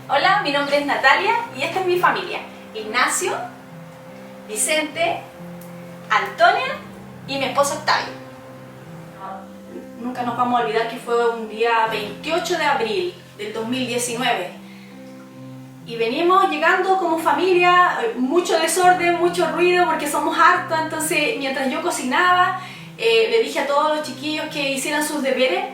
Hola, mi nombre es Natalia y esta es mi familia. Ignacio, Vicente, Antonia y mi esposo Octavio. Nunca nos vamos a olvidar que fue un día 28 de abril del 2019 y venimos llegando como familia, mucho desorden, mucho ruido porque somos hartos. Entonces mientras yo cocinaba le dije a todos los chiquillos que hicieran sus deberes,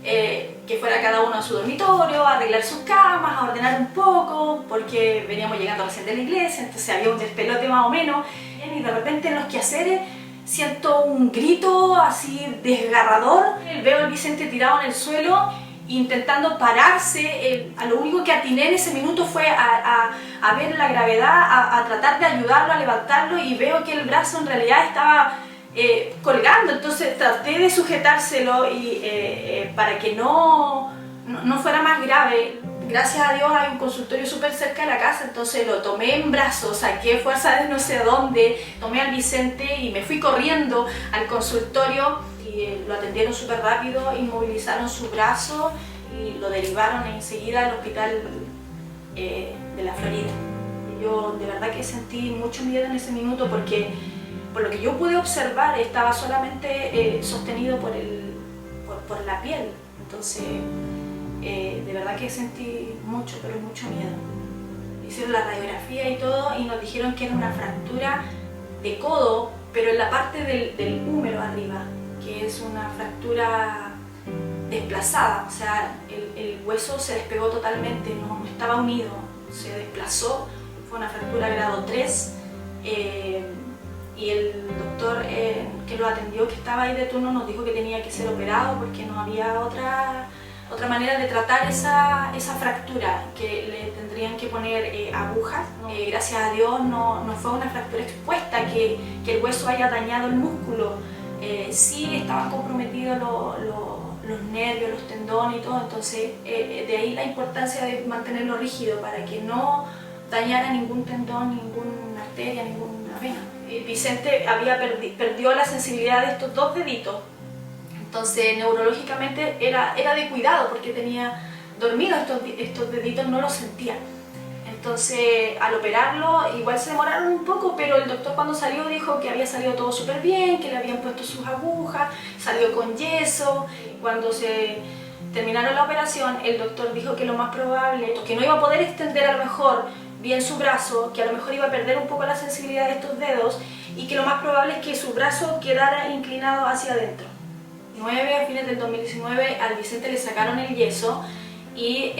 que fuera cada uno a su dormitorio, a arreglar sus camas, a ordenar un poco, porque veníamos llegando recién de la iglesia, entonces había un despelote más o menos, y de repente en los quehaceres siento un grito así desgarrador. Veo al Vicente tirado en el suelo intentando pararse. A lo único que atiné en ese minuto fue a ver la gravedad, a tratar de ayudarlo, a levantarlo, y veo que el brazo en realidad estaba colgando. Entonces traté de sujetárselo y para que no fuera más grave. Gracias a Dios hay un consultorio súper cerca de la casa, entonces lo tomé en brazos, saqué fuerza de no sé dónde, tomé al Vicente y me fui corriendo al consultorio y lo atendieron súper rápido, inmovilizaron su brazo y lo derivaron enseguida al hospital de la Florida. Yo de verdad que sentí mucho miedo en ese minuto porque por lo que yo pude observar estaba solamente sostenido por la piel. Entonces de verdad que sentí mucho, pero mucho miedo. Hicieron la radiografía y todo y nos dijeron que era una fractura de codo, pero en la parte del húmero arriba, que es una fractura desplazada, o sea, el hueso se despegó totalmente, no estaba unido, se desplazó, fue una fractura grado 3. Y el doctor que lo atendió, que estaba ahí de turno, nos dijo que tenía que ser operado porque no había otra manera de tratar esa fractura, que le tendrían que poner agujas. Gracias a Dios no fue una fractura expuesta, que el hueso haya dañado el músculo. Sí estaban comprometidos los nervios, los tendones y todo, entonces de ahí la importancia de mantenerlo rígido para que no dañara ningún tendón, ninguna arteria, ninguna vena. Vicente perdió la sensibilidad de estos dos deditos. Entonces neurológicamente era de cuidado porque tenía dormido estos deditos, no los sentía. Entonces al operarlo igual se demoraron un poco, pero el doctor cuando salió dijo que había salido todo súper bien, que le habían puesto sus agujas, salió con yeso. Cuando se terminaron la operación, el doctor dijo que lo más probable, que no iba a poder extender a lo mejor bien su brazo, que a lo mejor iba a perder un poco la sensibilidad de estos dedos y que lo más probable es que su brazo quedara inclinado hacia adentro. A fines del 2019 al Vicente le sacaron el yeso y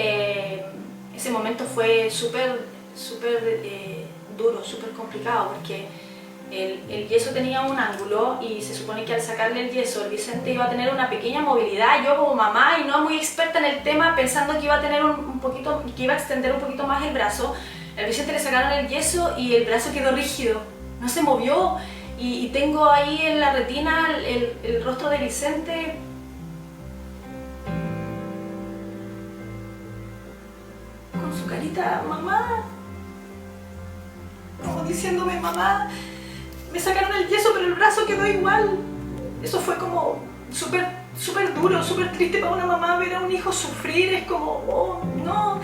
ese momento fue súper duro, súper complicado porque el yeso tenía un ángulo y se supone que al sacarle el yeso el Vicente iba a tener una pequeña movilidad. Yo como mamá y no muy experta en el tema, pensando que iba a tener que iba a extender un poquito más el brazo, al Vicente le sacaron el yeso y el brazo quedó rígido, no se movió. Y tengo ahí en la retina el rostro de Vicente con su carita, mamá, como diciéndome, mamá, me sacaron el yeso pero el brazo quedó igual. Eso fue como súper duro, súper triste para una mamá ver a un hijo sufrir. Es como, oh, no,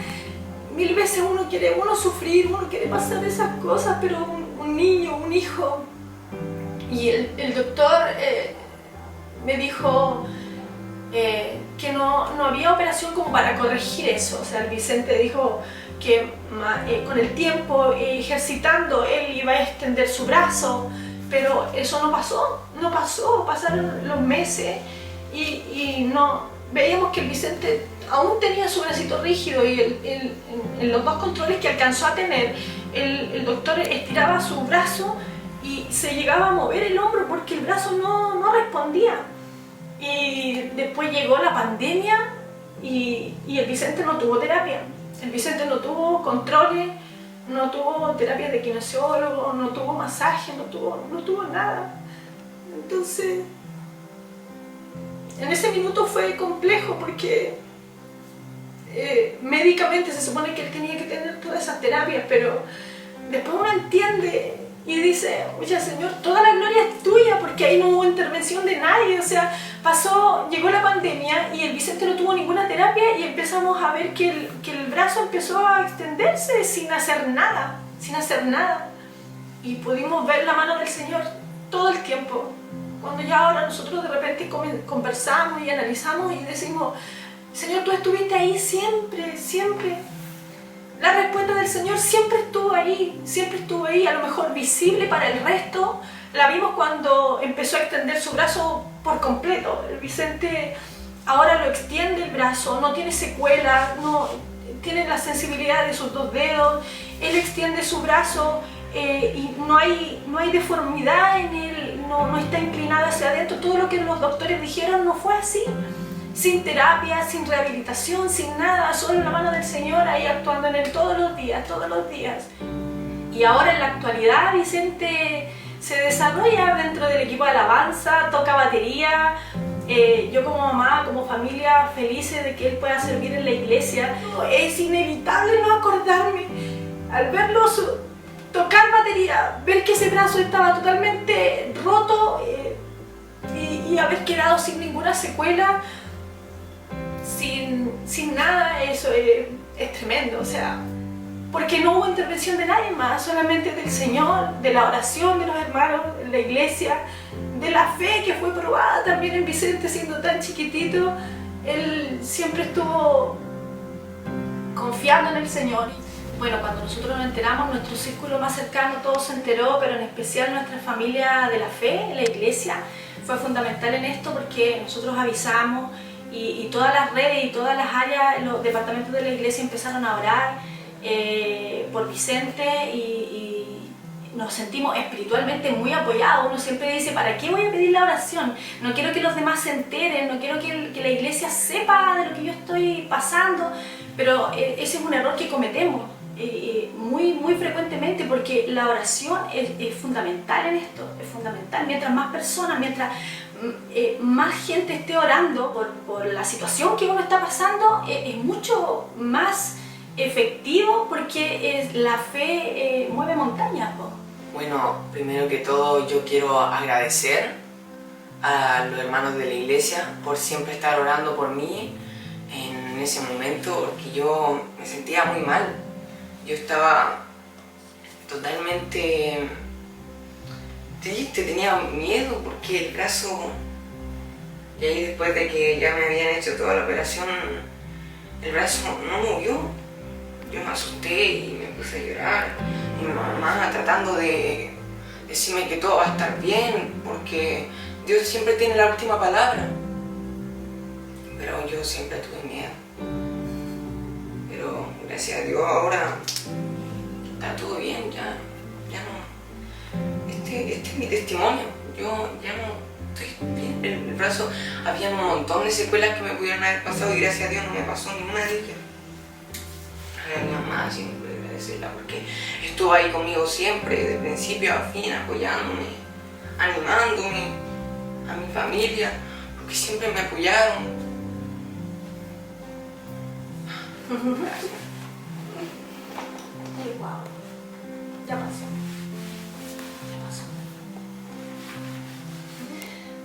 mil veces uno quiere sufrir, uno quiere pasar esas cosas, pero un niño, un hijo. Y el doctor me dijo que no había operación como para corregir eso. O sea, el Vicente dijo que con el tiempo, ejercitando, él iba a extender su brazo, pero eso no pasó, pasaron los meses y no veíamos que el Vicente aún tenía su bracito rígido y en los dos controles que alcanzó a tener, el doctor estiraba su brazo y se llegaba a mover el hombro porque el brazo no respondía. Y después llegó la pandemia y el Vicente no tuvo terapia. El Vicente no tuvo controles, no tuvo terapia de kinesiólogo, no tuvo masaje, no tuvo nada. Entonces, en ese minuto fue complejo porque médicamente se supone que él tenía que tener todas esas terapias, pero después uno entiende y dice, oye Señor, toda la gloria es tuya, porque ahí no hubo intervención de nadie, o sea, llegó la pandemia y el Vicente no tuvo ninguna terapia y empezamos a ver que el brazo empezó a extenderse sin hacer nada, y pudimos ver la mano del Señor todo el tiempo. Cuando ya ahora nosotros de repente conversamos y analizamos y decimos, Señor, tú estuviste ahí siempre, siempre. La respuesta del Señor siempre estuvo ahí, a lo mejor visible para el resto. La vimos cuando empezó a extender su brazo por completo. El Vicente ahora lo extiende el brazo, no tiene secuela, no tiene la sensibilidad de sus 2 dedos. Él extiende su brazo y no hay deformidad en él, no está inclinado hacia adentro. Todo lo que los doctores dijeron no fue así. Sin terapia, sin rehabilitación, sin nada, solo la mano del Señor ahí actuando en él todos los días. Y ahora en la actualidad Vicente se desarrolla dentro del equipo de alabanza, toca batería. Yo como mamá, como familia, felices de que él pueda servir en la iglesia. Es inevitable no acordarme al verlo tocar batería, ver que ese brazo estaba totalmente roto y haber quedado sin ninguna secuela. Sin nada, eso es tremendo, o sea, porque no hubo intervención de nadie más, solamente del Señor, de la oración de los hermanos, de la iglesia, de la fe que fue probada también en Vicente siendo tan chiquitito. Él siempre estuvo confiando en el Señor. Bueno, cuando nosotros nos enteramos, nuestro círculo más cercano todo se enteró, pero en especial nuestra familia de la fe, la iglesia, fue fundamental en esto porque nosotros avisamos. Y todas las redes y todas las áreas, los departamentos de la iglesia empezaron a orar por Vicente y nos sentimos espiritualmente muy apoyados. Uno siempre dice, ¿para qué voy a pedir la oración? No quiero que los demás se enteren, no quiero que la iglesia sepa de lo que yo estoy pasando, pero ese es un error que cometemos muy frecuentemente, porque la oración es fundamental en esto, es fundamental. Mientras más personas, mientras más gente esté orando por la situación que uno está pasando, es mucho más efectivo, porque la fe mueve montañas. Bueno, primero que todo yo quiero agradecer a los hermanos de la iglesia por siempre estar orando por mí en ese momento, porque yo me sentía muy mal. Yo estaba totalmente triste, tenía miedo porque el brazo, y ahí después de que ya me habían hecho toda la operación, el brazo no movió. Yo me asusté y me puse a llorar. Mi mamá tratando de decirme que todo va a estar bien, porque Dios siempre tiene la última palabra. Pero yo siempre tuve miedo. Pero gracias a Dios ahora está todo bien, ya no. Este es mi testimonio. Yo ya no estoy bien. El brazo, había un montón de secuelas que me pudieron haber pasado y gracias a Dios no me pasó ninguna de ellas. A mi mamá siempre agradecerla porque estuvo ahí conmigo siempre, de principio a fin, apoyándome, animándome, a mi familia, porque siempre me apoyaron. Gracias. Wow. Ya pasó.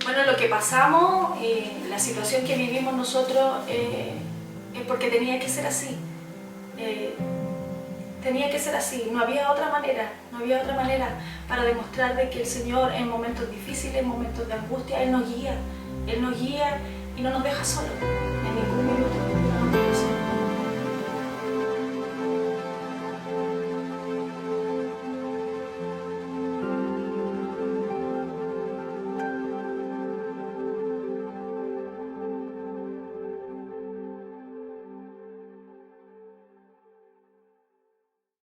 Bueno, lo que pasamos, la situación que vivimos nosotros, es porque tenía que ser así. Tenía que ser así, no había otra manera para demostrar de que el Señor en momentos difíciles, en momentos de angustia, Él nos guía y no nos deja solos en ningún minuto.